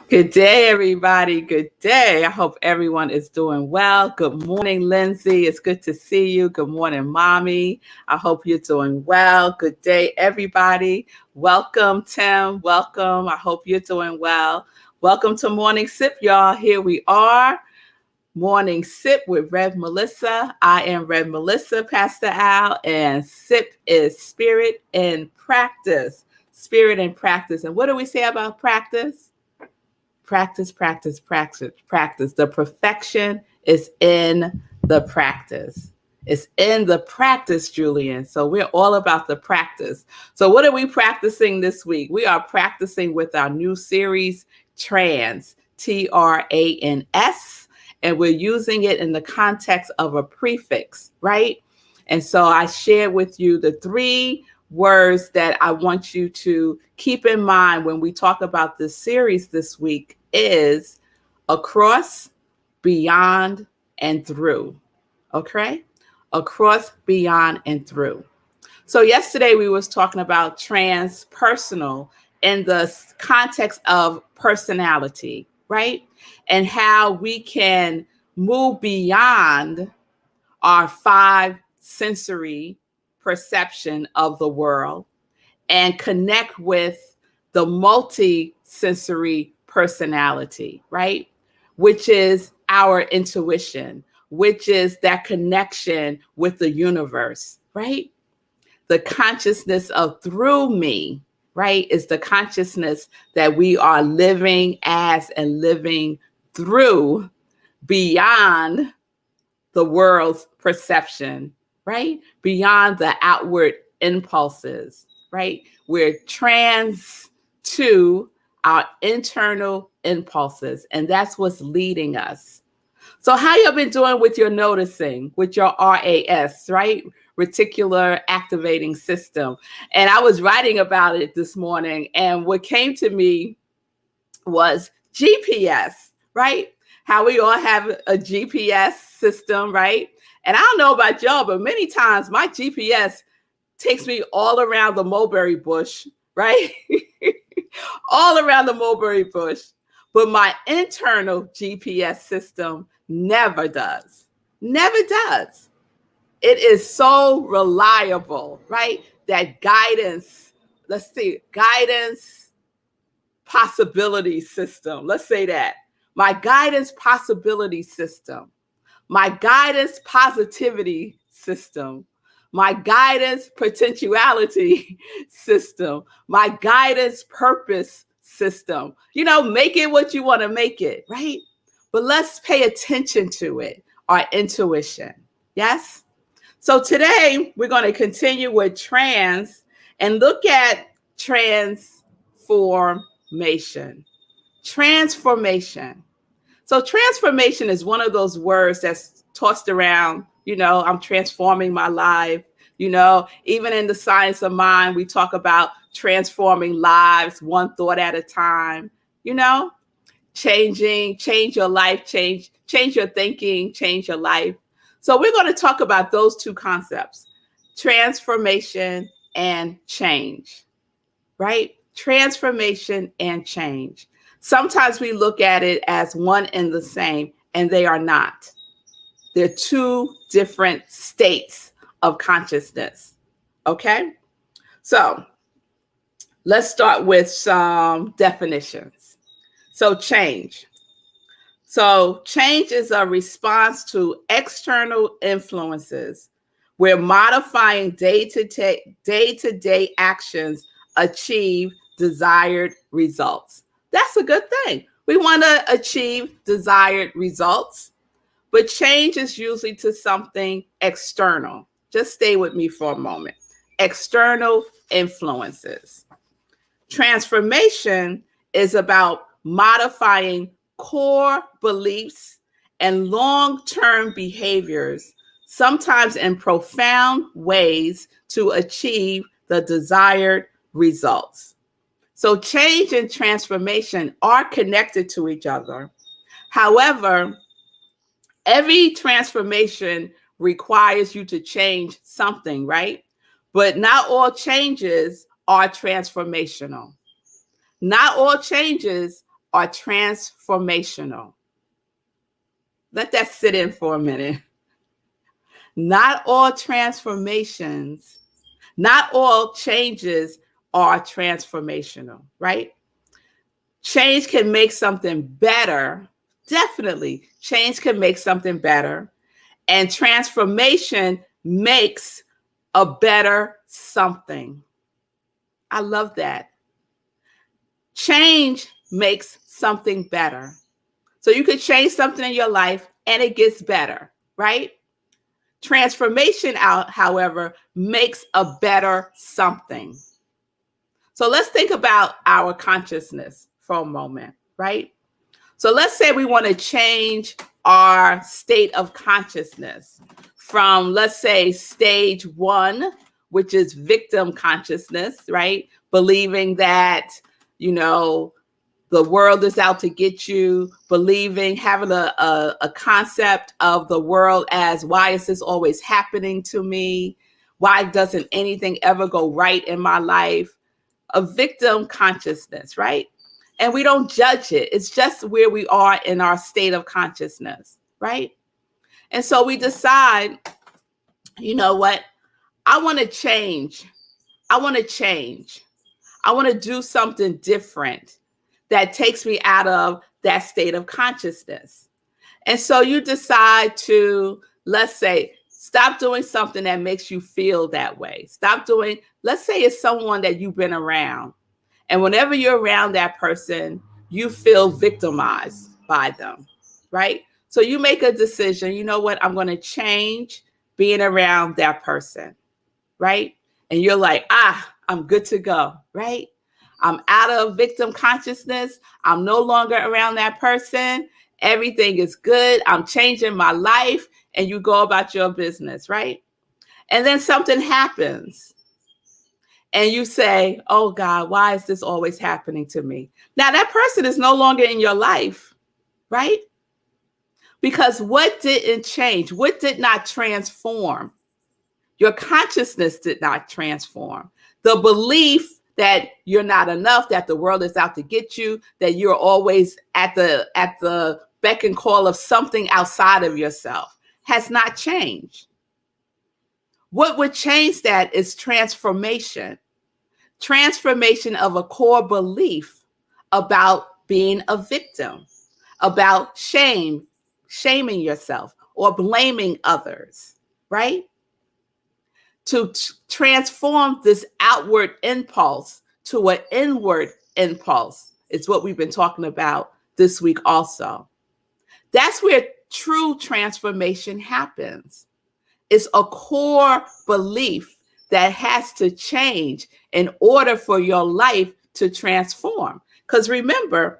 Good day, everybody. Good day. I hope everyone is doing well. Good morning, Lindsay. It's good to see you. Good morning, Mommy. I hope you're doing well. Good day, everybody. Welcome, Tim. Welcome. I hope you're doing well. Welcome to Morning Sip, y'all. Here we are. Morning Sip with Rev Melissa. I am Rev Melissa, Pastor Al, and Sip is spirit and practice. Spirit and practice. And what do we say about practice? Practice, practice, practice, practice. The perfection is in the practice. It's in the practice, Julian. So we're all about the practice. So what are we practicing this week? We are practicing with our new series, Trans, Trans, and we're using it in the context of a prefix, right? And so I shared with you the three words that I want you to keep in mind when we talk about this series this week is across, beyond, and through. Okay? Across, beyond, and through. So yesterday we was talking about transpersonal in the context of personality, right? And how we can move beyond our five sensory perception of the world and connect with the multi-sensory personality, right? Which is our intuition, which is that connection with the universe, right? The consciousness of through me, right, is the consciousness that we are living as and living through beyond the world's perception, right? Beyond the outward impulses, right? We're trans to our internal impulses, and that's what's leading us. So how you been doing with your noticing, with your RAS, right? Reticular activating system. And I was writing about it this morning, and what came to me was GPS, right? How we all have a GPS system, right? And I don't know about y'all, but many times my GPS takes me all around the mulberry bush, right? All around the mulberry bush. But my internal GPS system never does. Never does. It is so reliable, right? That guidance, let's see, guidance possibility system. Let's say that. My guidance possibility system, my guidance positivity system, my guidance potentiality system, my guidance purpose system. You know, make it what you want to make it, right? But let's pay attention to it, our intuition. Yes? So today we're going to continue with trans and look at transformation. Transformation. So transformation is one of those words that's tossed around. You know, I'm transforming my life. You know, even in the science of mind, we talk about transforming lives one thought at a time. You know, change your life, change your thinking, change your life. So we're going to talk about those two concepts, transformation and change, right? Transformation and change. Sometimes we look at it as one and the same, and they are not. They're two different states of consciousness. Okay? So let's start with some definitions. So change. So change is a response to external influences. We're modifying day-to-day actions achieve desired results. That's a good thing. We want to achieve desired results, but change is usually to something external. Just stay with me for a moment. External influences. Transformation is about modifying core beliefs and long-term behaviors, sometimes in profound ways, to achieve the desired results. So change and transformation are connected to each other. However, every transformation requires you to change something, right? But not all changes are transformational. Not all changes are transformational. Let that sit in for a minute. Not all transformations, not all changes are transformational, right? Change can make something better. Definitely, change can make something better. And transformation makes a better something. I love that. Change makes something better. So you could change something in your life and it gets better, right? Transformation, however, makes a better something. So let's think about our consciousness for a moment, right? So let's say we want to change our state of consciousness from, let's say, stage 1, which is victim consciousness, right? Believing that, the world is out to get you, having a concept of the world as, why is this always happening to me? Why doesn't anything ever go right in my life? A victim consciousness, right? And we don't judge it. It's just where we are in our state of consciousness, right? And so we decide, you know what? I want to change. I want to change. I want to do something different that takes me out of that state of consciousness. And so you decide to, let's say, stop doing something that makes you feel that way. Let's say it's someone that you've been around. And whenever you're around that person, you feel victimized by them, right? So you make a decision, you know what? I'm going to change being around that person, right? And you're like, I'm good to go, right? I'm out of victim consciousness. I'm no longer around that person. Everything is good. I'm changing my life. And you go about your business, right? And then something happens. And you say, oh God, why is this always happening to me? Now that person is no longer in your life, right? Because what didn't change? What did not transform? Your consciousness did not transform. The belief that you're not enough, that the world is out to get you, that you're always at the beck and call of something outside of yourself has not changed. What would change that is transformation. Transformation of a core belief about being a victim, about shaming yourself or blaming others, right? To transform this outward impulse to an inward impulse is what we've been talking about this week also. That's where true transformation happens. It's a core belief that has to change in order for your life to transform. Because remember,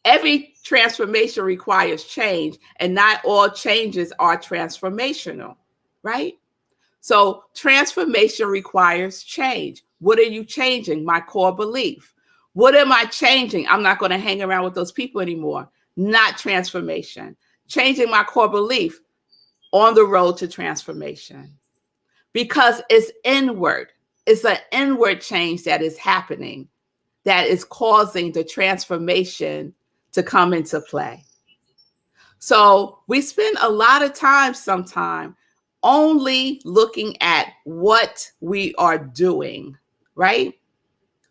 every transformation requires change, and not all changes are transformational, right? So transformation requires change. What are you changing? My core belief. What am I changing? I'm not going to hang around with those people anymore. Not transformation. Changing my core belief, on the road to transformation. Because it's inward. It's an inward change that is happening, that is causing the transformation to come into play. So we spend a lot of time sometimes only looking at what we are doing, right?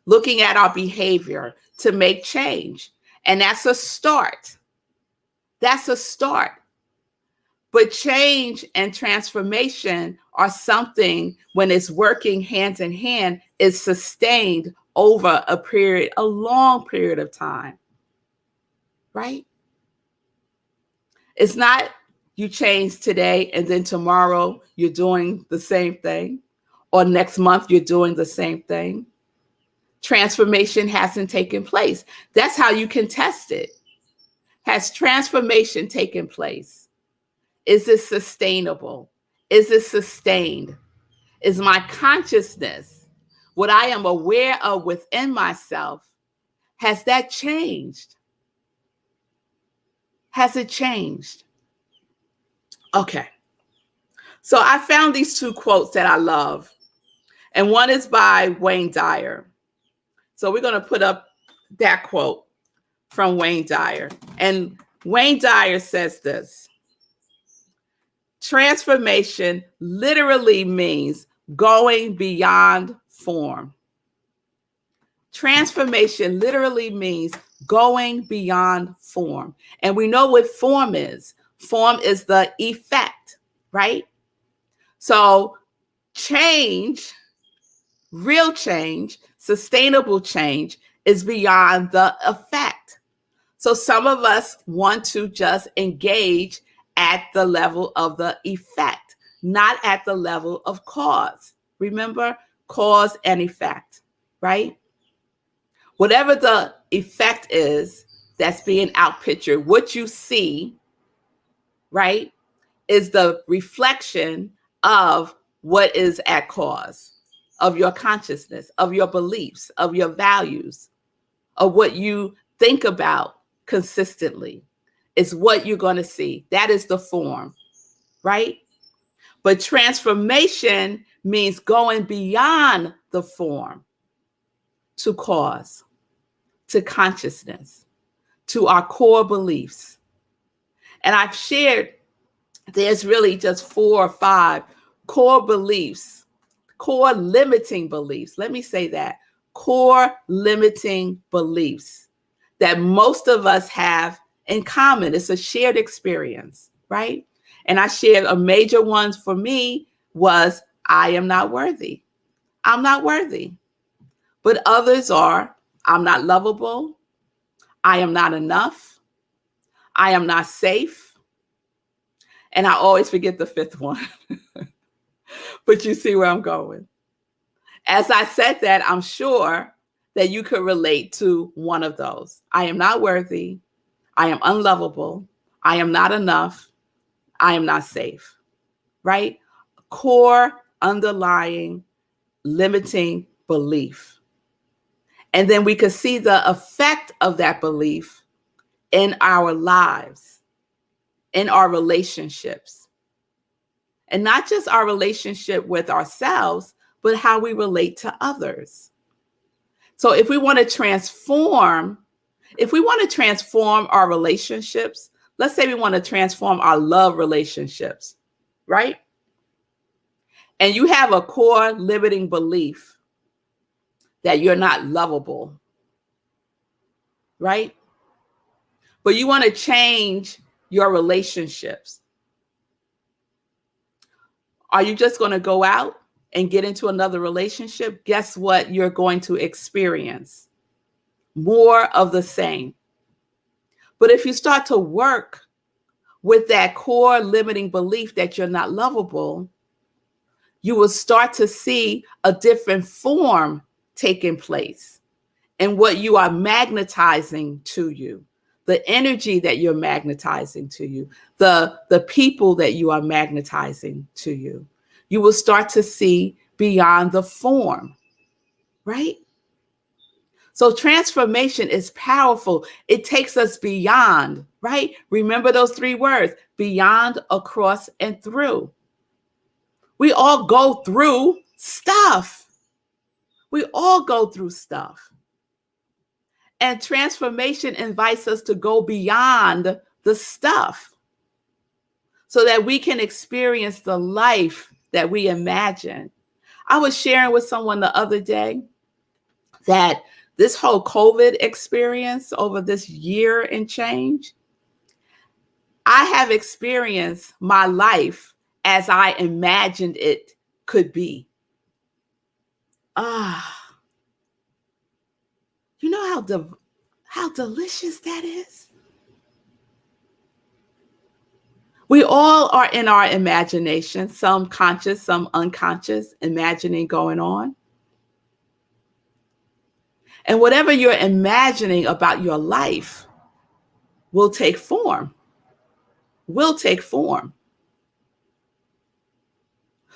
Looking at our behavior to make change. And that's a start. That's a start. But change and transformation are something, when it's working hand in hand, is sustained over a long period of time, right? It's not you change today and then tomorrow you're doing the same thing, or next month you're doing the same thing. Transformation hasn't taken place. That's how you can test it. Has transformation taken place? Is it sustainable? Is it sustained? Is my consciousness, what I am aware of within myself, has that changed? Has it changed? Okay. So I found these two quotes that I love. And one is by Wayne Dyer. So we're going to put up that quote from Wayne Dyer. And Wayne Dyer says this: transformation literally means going beyond form. Transformation literally means going beyond form. And we know what form is. Form is the effect, right? So change, real change, sustainable change is beyond the effect. So some of us want to just engage at the level of the effect, not at the level of cause. Remember, cause and effect, right? Whatever the effect is that's being outpictured, what you see, right, is the reflection of what is at cause, of your consciousness, of your beliefs, of your values, of what you think about consistently. Is what you're going to see. That is the form, right? But transformation means going beyond the form to cause, to consciousness, to our core beliefs. And I've shared there's really just 4 or 5 core beliefs, core limiting beliefs. Let me say that. Core limiting beliefs that most of us have in common. It's a shared experience, right? And I shared a major one for me was I am not worthy. I'm not worthy. But others are I'm not lovable. I am not enough. I am not safe. And I always forget the 5th one. But you see where I'm going. As I said that, I'm sure that you could relate to one of those. I am not worthy. I am unlovable. I am not enough. I am not safe, right? Core underlying limiting belief. And then we could see the effect of that belief in our lives, in our relationships. And not just our relationship with ourselves, but how we relate to others. So if we want to transform our relationships, let's say we want to transform our love relationships, right? And you have a core limiting belief that you're not lovable, right? But you want to change your relationships. Are you just going to go out and get into another relationship? Guess what you're going to experience? More of the same. But if you start to work with that core limiting belief that you're not lovable, you will start to see a different form taking place and what you are magnetizing to you, the energy that you're magnetizing to you, the people that you are magnetizing to you. You will start to see beyond the form, right? So transformation is powerful. It takes us beyond, right? Remember those 3 words, beyond, across, and through. We all go through stuff. We all go through stuff. And transformation invites us to go beyond the stuff so that we can experience the life that we imagine. I was sharing with someone the other day that this whole COVID experience over this year and change, I have experienced my life as I imagined it could be. You know how delicious that is? We all are in our imagination, some conscious, some unconscious, imagining going on. And whatever you're imagining about your life will take form,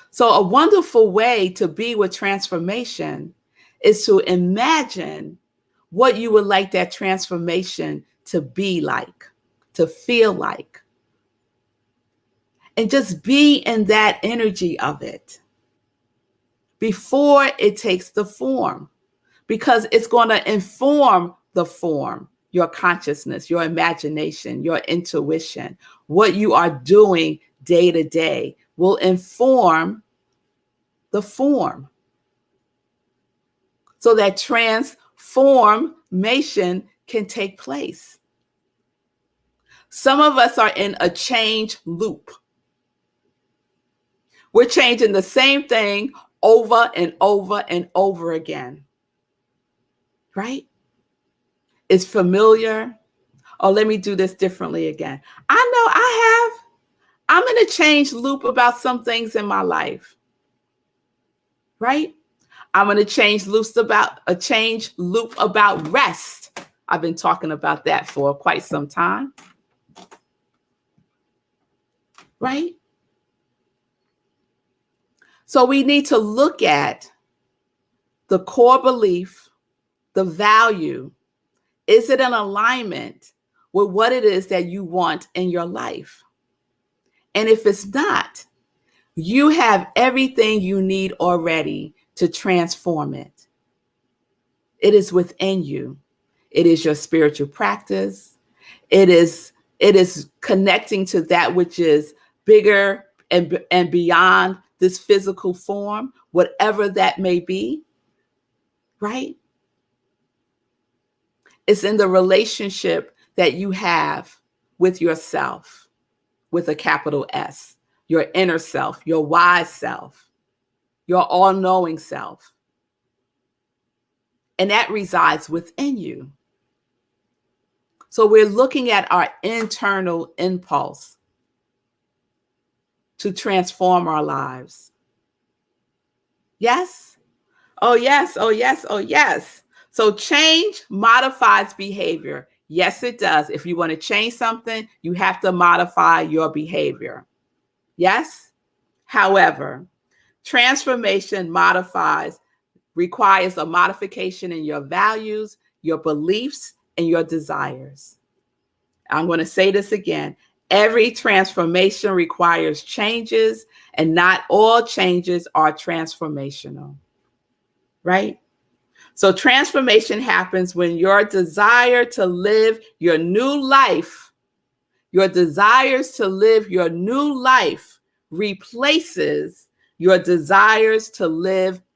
So a wonderful way to be with transformation is to imagine what you would like that transformation to be like, to feel like. And just be in that energy of it before it takes the form, because it's going to inform the form, your consciousness, your imagination, your intuition. What you are doing day to day will inform the form, so that transformation can take place. Some of us are in a change loop. We're changing the same thing over and over and over again, right? It's familiar. Oh, let me do this differently again. I'm in a change loop about some things in my life, right? I'm in a change loop about rest. I've been talking about that for quite some time, right? So we need to look at the core belief, the value. Is it in alignment with what it is that you want in your life? And if it's not, you have everything you need already to transform it. It is within you. It is your spiritual practice. It is connecting to that which is bigger and beyond this physical form, whatever that may be, right? It's in the relationship that you have with yourself, with a capital S, your inner self, your wise self, your all-knowing self. And that resides within you. So we're looking at our internal impulse to transform our lives. Yes? Oh, yes. Oh, yes. Oh, yes. So change modifies behavior. Yes, it does. If you want to change something, you have to modify your behavior. Yes? However, transformation requires a modification in your values, your beliefs, and your desires. I'm going to say this again. Every transformation requires changes, and not all changes are transformational, right? So transformation happens when your desire to live your new life, replaces your desires to live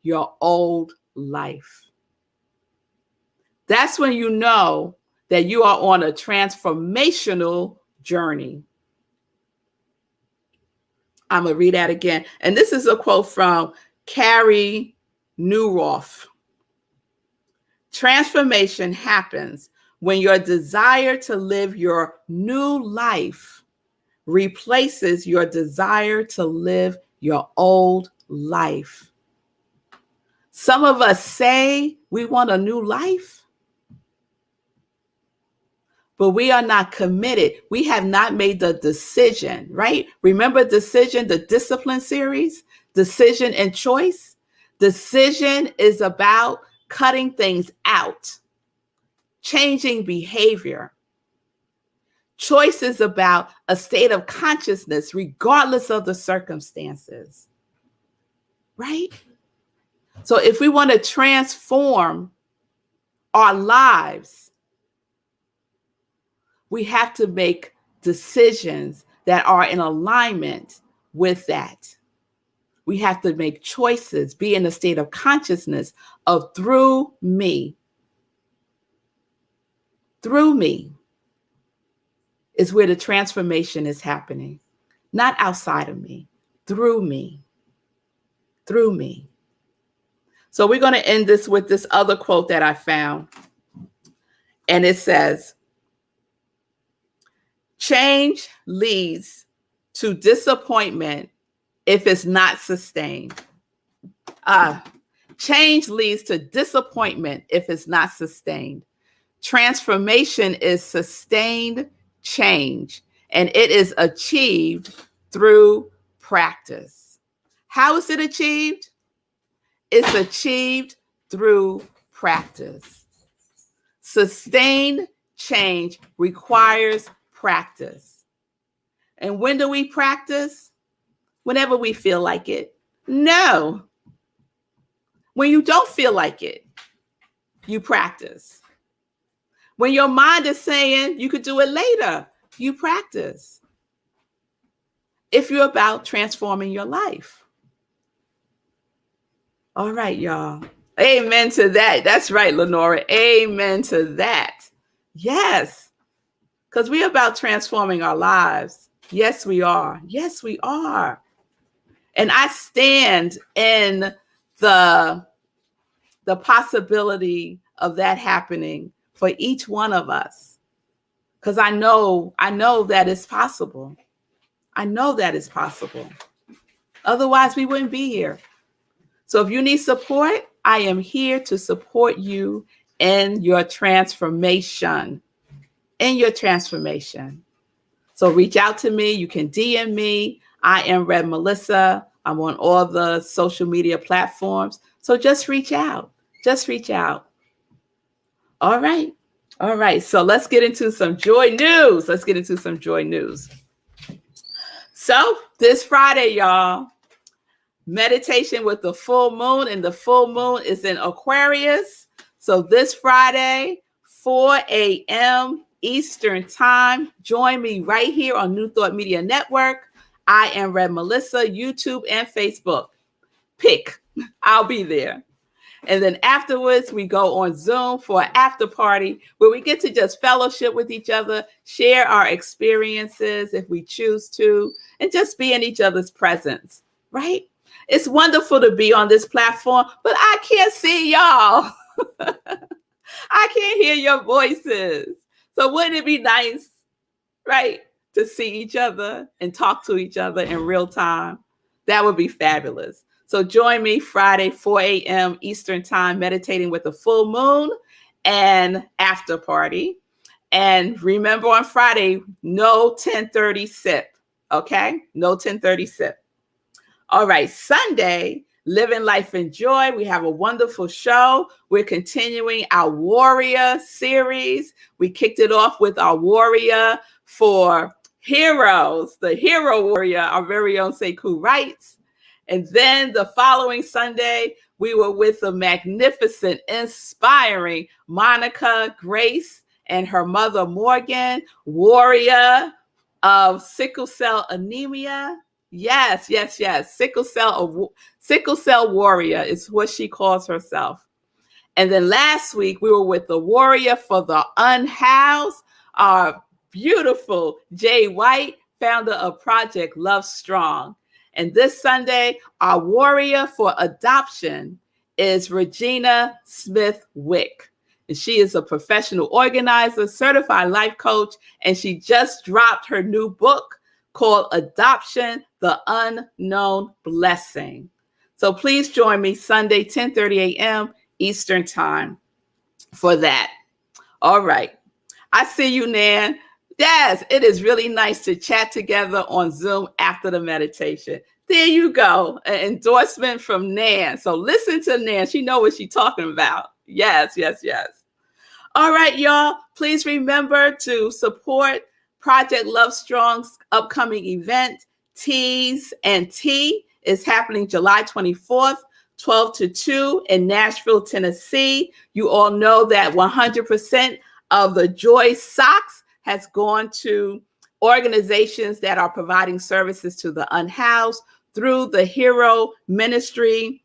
your old life. That's when you know that you are on a transformational journey. I'm going to read that again. And this is a quote from Carrie Newroff. Transformation happens when your desire to live your new life replaces your desire to live your old life. Some of us say we want a new life, but we are not committed. We have not made the decision, right? Remember decision, the discipline series, decision and choice. Decision is about cutting things out, changing behavior. Choice is about a state of consciousness, regardless of the circumstances, right? So if we want to transform our lives, we have to make decisions that are in alignment with that. We have to make choices, be in a state of consciousness of through me. Through me is where the transformation is happening, not outside of me, through me, through me. So we're going to end this with this other quote that I found. And it says, change leads to disappointment if it's not sustained. Change leads to disappointment if it's not sustained. Transformation is sustained change, and it is achieved through practice. How is it achieved? It's achieved through practice. Sustained change requires practice. And when do we practice? Whenever we feel like it. No. When you don't feel like it. you practice. When your mind is saying you could do it later, you practice. If you're about transforming your life. All right, y'all. Amen to that. That's right, Lenora. Amen to that. Yes, because we're about transforming our lives. Yes, we are. Yes, we are. And I stand in the possibility of that happening for each one of us. Because I know that it's possible. I know that it's possible. Otherwise, we wouldn't be here. So if you need support, I am here to support you in your transformation. In your transformation. So reach out to me. You can DM me. I am iamrevmelissa. I'm on all the social media platforms. So just reach out. Just reach out. All right. All right. So let's get into some joy news. Let's get into some joy news. So this Friday, y'all, meditation with the full moon, and the full moon is in Aquarius. So this Friday, 4 a.m. Eastern time, join me right here on New Thought Media Network. I am Rev Melissa, YouTube and Facebook. Pick. I'll be there. And then afterwards, we go on Zoom for an after party where we get to just fellowship with each other, share our experiences if we choose to, and just be in each other's presence, right? It's wonderful to be on this platform, but I can't see y'all. I can't hear your voices. So wouldn't it be nice, right, to see each other and talk to each other in real time? That would be fabulous. So join me Friday, 4 a.m. Eastern time, meditating with the full moon and after party. And remember on Friday, no 10:30 sip, okay? No 10:30 sip. All right, Sunday, Living Life in Joy. We have a wonderful show. We're continuing our Warrior series. We kicked it off with our Warrior for Heroes, the Hero Warrior, our very own Sekou Wrights. And then the following Sunday, we were with the magnificent, inspiring Monica Grace and her mother, Morgan, warrior of sickle cell anemia. Yes. Sickle cell warrior is what she calls herself. And then last week, we were with the warrior for the unhoused, our beautiful Jay White, founder of Project Love Strong. And this Sunday, our warrior for adoption is Regina Smith Wick. And she is a professional organizer, certified life coach, and she just dropped her new book called Adoption, the Unknown Blessing. So please join me Sunday, 10:30 a.m. Eastern time for that. All right. I see you, Nan. Yes, it is really nice to chat together on Zoom after the meditation. There you go. An endorsement from Nan. So listen to Nan. She knows what she's talking about. Yes. All right, y'all. Please remember to support Project Love Strong's upcoming event, Teas and Tea, is happening July 24th, 12 to 2 in Nashville, Tennessee. You all know that 100% of the Joy Socks has gone to organizations that are providing services to the unhoused through the Hero Ministry,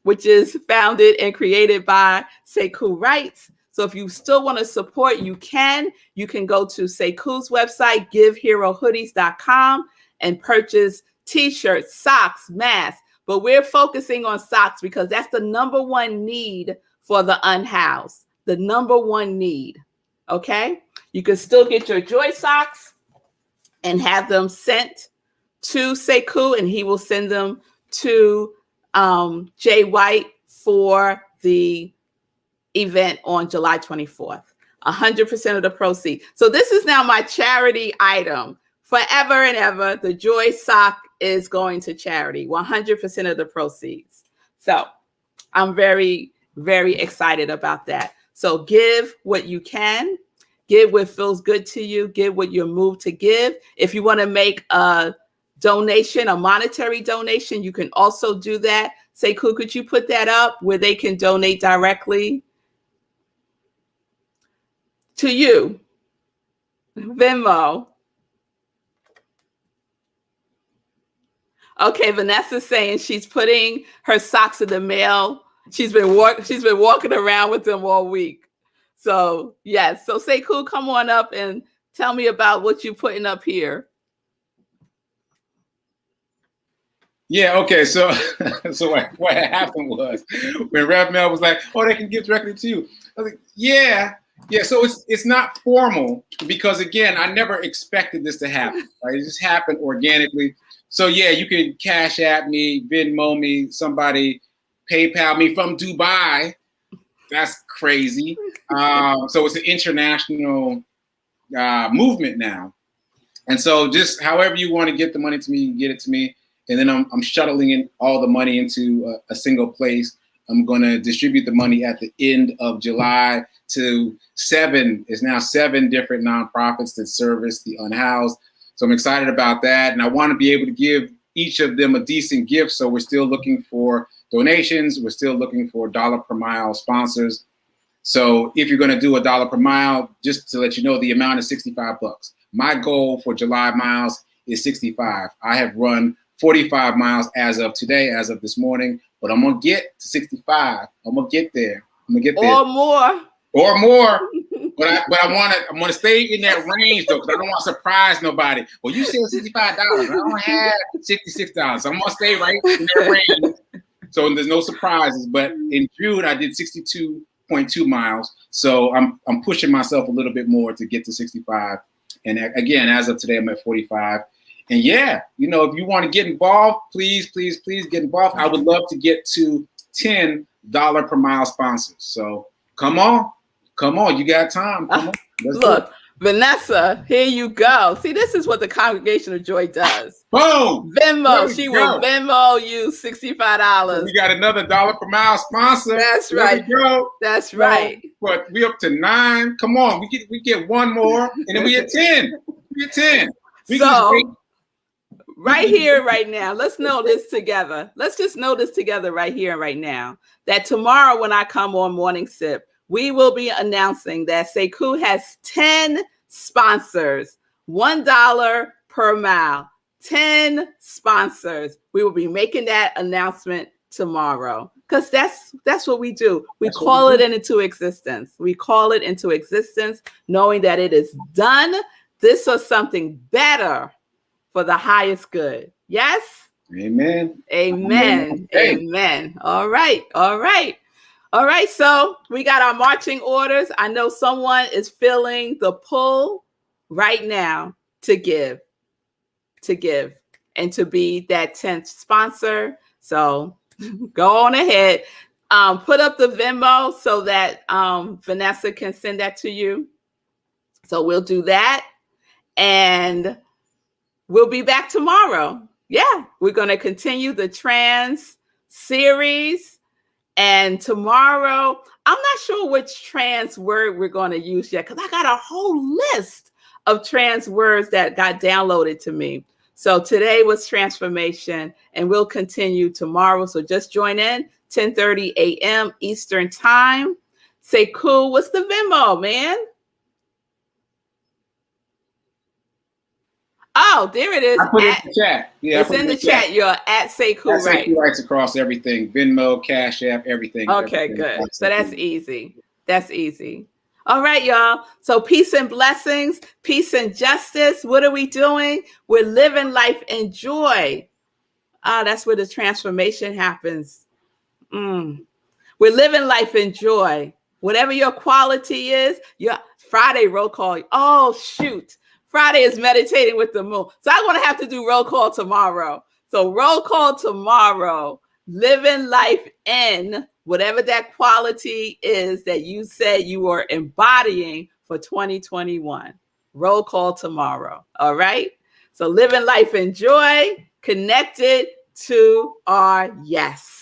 which is founded and created by Sekou Wrights. So if you still want to support, you can go to Sekou's website, giveherohoodies.com, and purchase t-shirts, socks, masks. But we're focusing on socks because that's the number one need for the unhoused, the number one need. Okay? You can still get your Joy Socks and have them sent to Sekou, and he will send them to Jay White for the event on July 24th. 100% of the proceeds. So this is now my charity item. Forever and ever, the Joy Sock is going to charity. 100% of the proceeds. So I'm very, very excited about that. So give what you can. Give what feels good to you. Give what you're moved to give. If you want to make a donation, a monetary donation, you can also do that. Sekou, could you put that up where they can donate directly? To you. Venmo. Okay, Vanessa's saying she's putting her socks in the mail. She's been walking around with them all week. So yes. So Sekou, come on up and tell me about what you're putting up here. Yeah, okay. So what happened was when Rev Mel was like, "Oh, they can give directly to you." I was like, "Yeah." So it's not formal because again, I never expected this to happen. Right? It just happened organically. So yeah, you can Cash App me, Venmo me, somebody PayPal me from Dubai. That's crazy. So it's an international movement now. And so just however you want to get the money to me, you can get it to me. And then I'm shuttling in all the money into a single place. I'm going to distribute the money at the end of July to seven different nonprofits that service the unhoused. So I'm excited about that. And I want to be able to give each of them a decent gift. So we're still looking for donations. We're still looking for dollar per mile sponsors. So if you're going to do a dollar per mile, just to let you know, the amount is $65. My goal for July miles is 65. I have run 45 miles as of today, as of this morning, but I'm going to get to 65. I'm going to get there. Or more. But I want to stay in that range though, because I don't want to surprise nobody. Well, you said $65. I don't have $66. So I'm going to stay right in that range. So there's no surprises. But in June, I did 62.2 miles. So I'm pushing myself a little bit more to get to 65. And again, as of today, I'm at 45. And yeah, if you want to get involved, please get involved. I would love to get to $10 per mile sponsors. So come on, you got time. Come on. Look, Vanessa, here you go. See, this is what the Congregation of Joy does. Boom! Venmo. She will Venmo you $65. So we got another dollar per mile sponsor. That's right. There we go. That's right. But we up to 9. Come on, we get one more, and then we at 10. We at 10. Right here, right now, let's know this together. Let's just know this together right here and right now, that tomorrow when I come on Morning Sip, we will be announcing that Sekou has 10 sponsors, $1 per mile, 10 sponsors. We will be making that announcement tomorrow because that's what we do. We call it into existence. We call it into existence, knowing that it is done. This is something better for the highest good. Yes? Amen. Amen. Amen. All right. So we got our marching orders. I know someone is feeling the pull right now to give and to be that 10th sponsor. So go on ahead. Put up the Venmo so that Vanessa can send that to you. So we'll do that. And we'll be back tomorrow. Yeah, we're going to continue the trans series. And tomorrow, I'm not sure which trans word we're going to use yet because I got a whole list of trans words that got downloaded to me. So today was transformation, and we'll continue tomorrow. So just join in, 10:30 a.m. Eastern Time. Sekou, what's the Venmo, man? Oh, there it is. I put it in the chat. Yeah, it's in the chat. You're at Sekou, right? Sekou writes across everything. Venmo, Cash App, everything. Okay, everything. Good. So that's easy. That's easy. All right, y'all. So peace and blessings, peace and justice. What are we doing? We're living life in joy. That's where the transformation happens. We're living life in joy. Whatever your quality is, your Friday roll call. Oh, shoot. Friday is meditating with the moon. So I'm going to have to do roll call tomorrow. So roll call tomorrow, living life in whatever that quality is that you said you are embodying for 2021. Roll call tomorrow. All right. So living life in joy, connected to our yes.